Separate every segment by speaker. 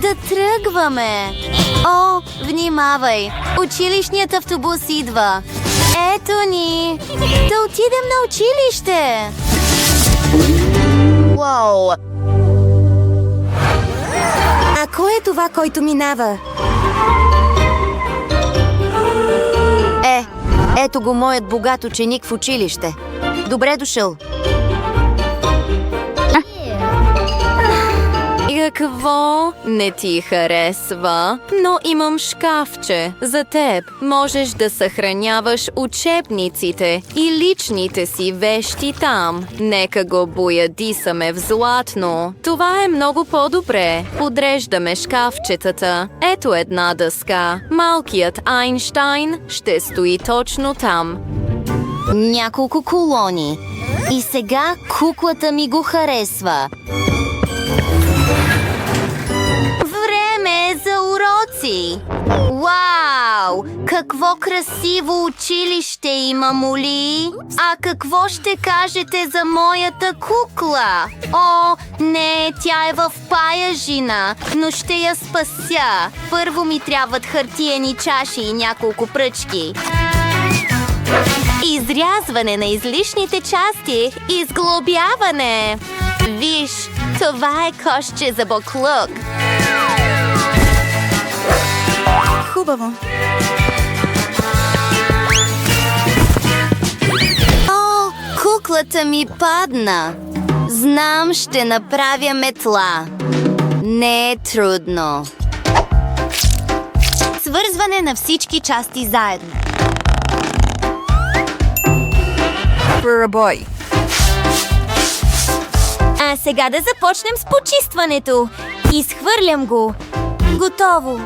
Speaker 1: Да тръгваме! О, внимавай! Училищният автобус идва! Ето ни! Да отидем на училище! Уау! А кой е това, който минава? Ето го моят богат ученик в училище. Добре дошъл! Какво не ти харесва? Но имам шкафче за теб. Можеш да съхраняваш учебниците и личните си вещи там. Нека го боядисаме в златно. Това е много по-добре. Подреждаме шкафчетата. Ето една дъска. Малкият Айнщайн ще стои точно там. Няколко колони. И сега куклата ми го харесва. Време за уроци! Вау! Какво красиво училище има, моли! А какво ще кажете за моята кукла? О, не, тя е в паяжина, но ще я спася. Първо ми трябват хартиени чаши и няколко пръчки. Изрязване на излишните части, изглобяване. Виж, това е кошче за боклук.
Speaker 2: Хубаво.
Speaker 1: О, куклата ми падна. Знам, ще направя метла. Не е трудно. Свързване на всички части заедно.
Speaker 2: Прорабой.
Speaker 1: А сега да започнем с почистването. Изхвърлям го. Готово.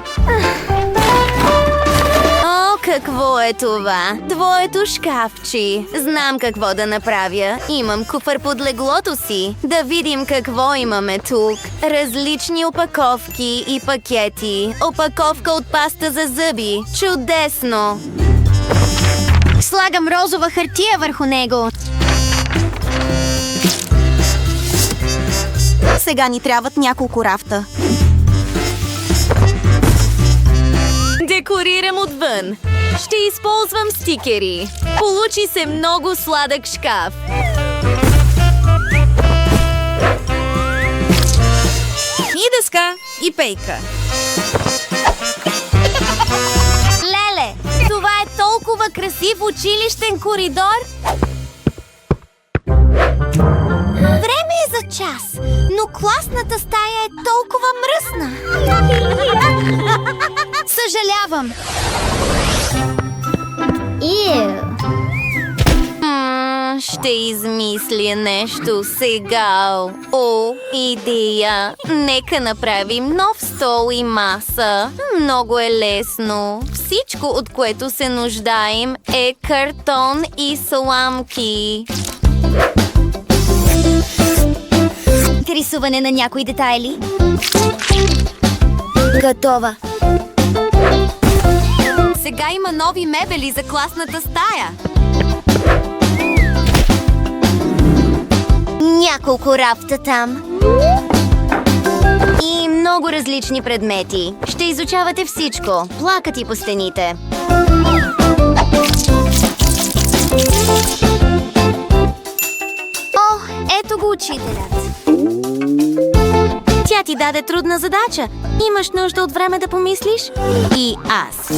Speaker 1: О, какво е това? Твоето шкафче. Знам какво да направя. Имам куфър под леглото си. Да видим какво имаме тук. Различни опаковки и пакети. Опаковка от паста за зъби. Чудесно! Слагам розова хартия върху него.
Speaker 2: Сега ни трябват няколко рафта.
Speaker 1: Декорирам отвън. Ще използвам стикери. Получи се много сладък шкаф.
Speaker 2: И дъска, и пейка.
Speaker 1: Леле, това е толкова красив училищен коридор. Време е за час, но класната стая е толкова мръсна. Съжалявам. Ще измисля нещо сега. О, идея! Нека направим нов стол и маса. Много е лесно. Всичко, от което се нуждаем, е картон и сламки. Рисуване на някои детайли. Готова. Сега има нови мебели за класната стая. Няколко рафта там. И много различни предмети. Ще изучавате всичко. Плакати по стените. О, ето го учителят. Тя ти даде трудна задача. Имаш нужда от време да помислиш? И аз.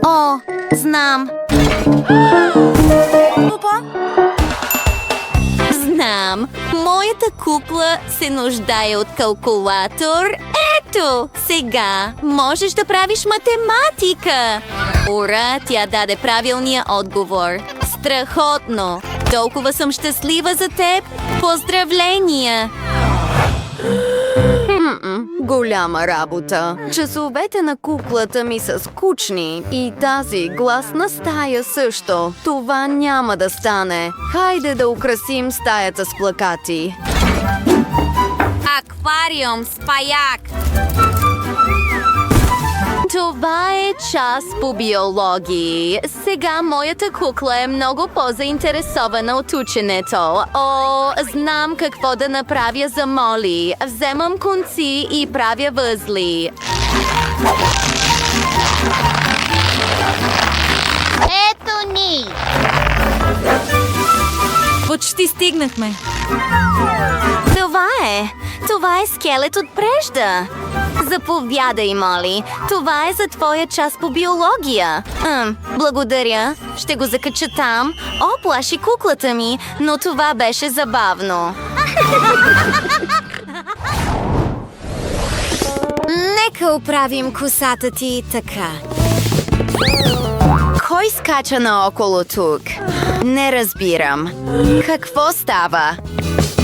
Speaker 1: О, знам.
Speaker 2: Опа!
Speaker 1: Знам. Моята кукла се нуждае от калкулатор. Ето, сега можеш да правиш математика. Ура, тя даде правилния отговор. Страхотно! Толкова съм щастлива за теб. Поздравления! Голяма работа. Часовете на куклата ми са скучни и тази гласна стая също. Това няма да стане. Хайде да украсим стаята с плакати. Аквариум с паяк. Това е час по биологии. Сега моята кукла е много по-заинтересована от ученето. О, знам какво да направя за Моли. Вземам конци и правя възли.
Speaker 3: Ето ни!
Speaker 2: Почти стигнахме.
Speaker 1: Това е скелет от прежда. Заповядай, Моли. Това е за твоя час по биология. Благодаря. Ще го закача там. О, плаши куклата ми, но това беше забавно. Нека оправим косата ти така. Кой скача наоколо тук? Не разбирам. Какво става?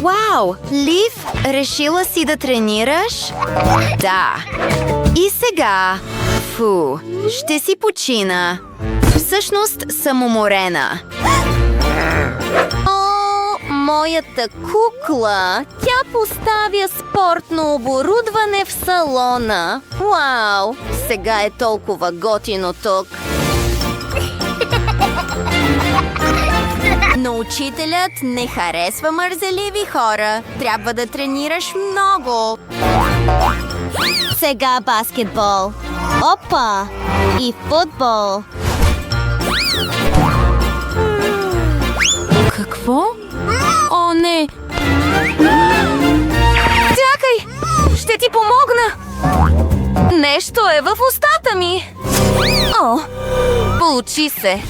Speaker 1: Вау! Лив, решила си да тренираш? Да. И сега... Фу, ще си почина. Всъщност съм уморена. О, моята кукла! Тя поставя спортно оборудване в салона. Вау! Сега е толкова готино тук. Но учителят не харесва мързеливи хора. Трябва да тренираш много.
Speaker 3: Сега баскетбол. Опа! И футбол.
Speaker 1: Какво? О, не! Чакай! Ще ти помогна! Нещо е в устата ми! О, получи се!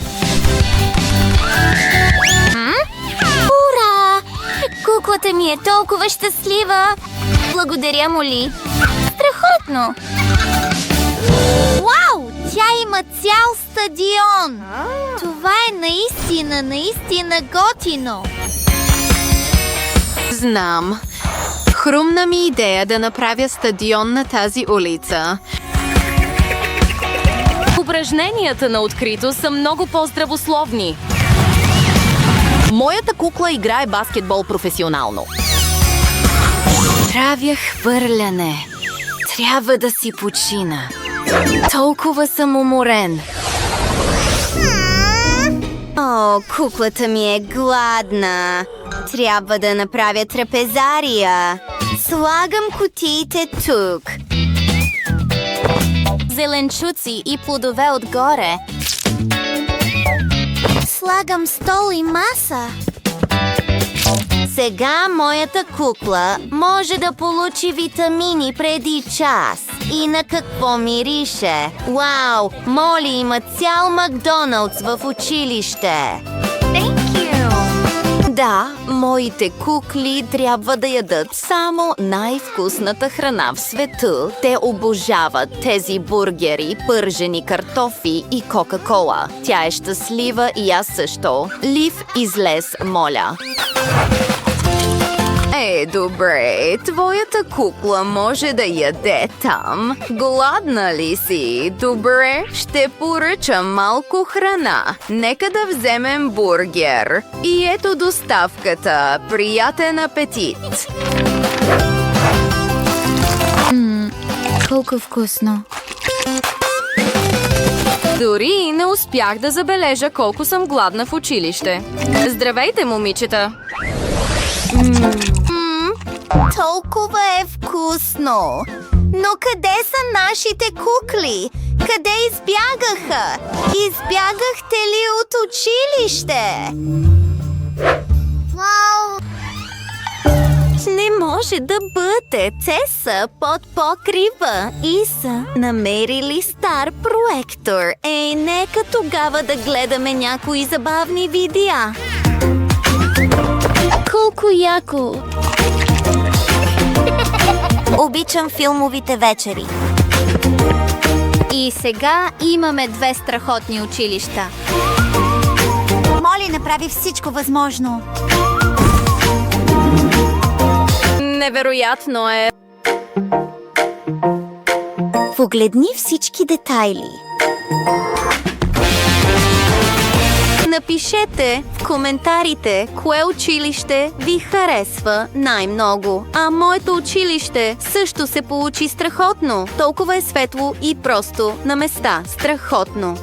Speaker 3: Ура! Куклата ми е толкова щастлива! Благодаря, Моли! Страхотно! Вау! Тя има цял стадион! Това е наистина готино!
Speaker 1: Знам. Хрумна ми идея да направя стадион на тази улица. Упражненията на открито са много по-здравословни. Моята кукла играе баскетбол професионално. Правя хвърляне. Трябва да си почина. Толкова съм уморен. О, куклата ми е гладна. Трябва да направя трапезария. Слагам кутиите тук. Зеленчуци и плодове отгоре.
Speaker 3: Слагам стол и маса.
Speaker 1: Сега моята кукла може да получи витамини преди час. И на какво мирише? Вау! Моли има цял Макдоналдс в училище. Да, моите кукли трябва да ядат само най-вкусната храна в света. Те обожават тези бургери, пържени картофи и Кока-кола. Тя е щастлива и аз също. Лив, излез, моля. Добре, твоята кукла може да яде там. Гладна ли си? Добре, ще поръчам малко храна. Нека да вземем бургер. И ето доставката. Приятен апетит!
Speaker 3: Колко вкусно!
Speaker 1: Дори не успях да забележа колко съм гладна в училище. Здравейте, момичета!
Speaker 3: Толкова е вкусно! Но къде са нашите кукли? Къде избягаха? Избягахте ли от училище? Вау!
Speaker 1: Не може да бъде. Те са под покрива и са намерили стар проектор. Нека тогава да гледаме някои забавни видеа.
Speaker 3: Колко яко!
Speaker 2: Обичам филмовите вечери.
Speaker 3: И сега имаме 2 страхотни училища.
Speaker 2: Моли направи всичко възможно.
Speaker 1: Невероятно е.
Speaker 2: Погледни всички детайли.
Speaker 1: Напишете в коментарите кое училище ви харесва най-много. А моето училище също се получи страхотно. Толкова е светло и просто на места. Страхотно.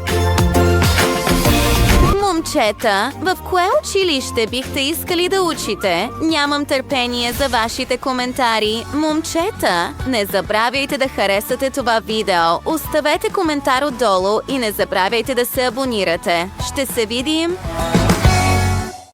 Speaker 1: Момчета, в кое училище бихте искали да учите? Нямам търпение за вашите коментари. Момчета, не забравяйте да харесате това видео. Оставете коментар отдолу и не забравяйте да се абонирате. Ще се видим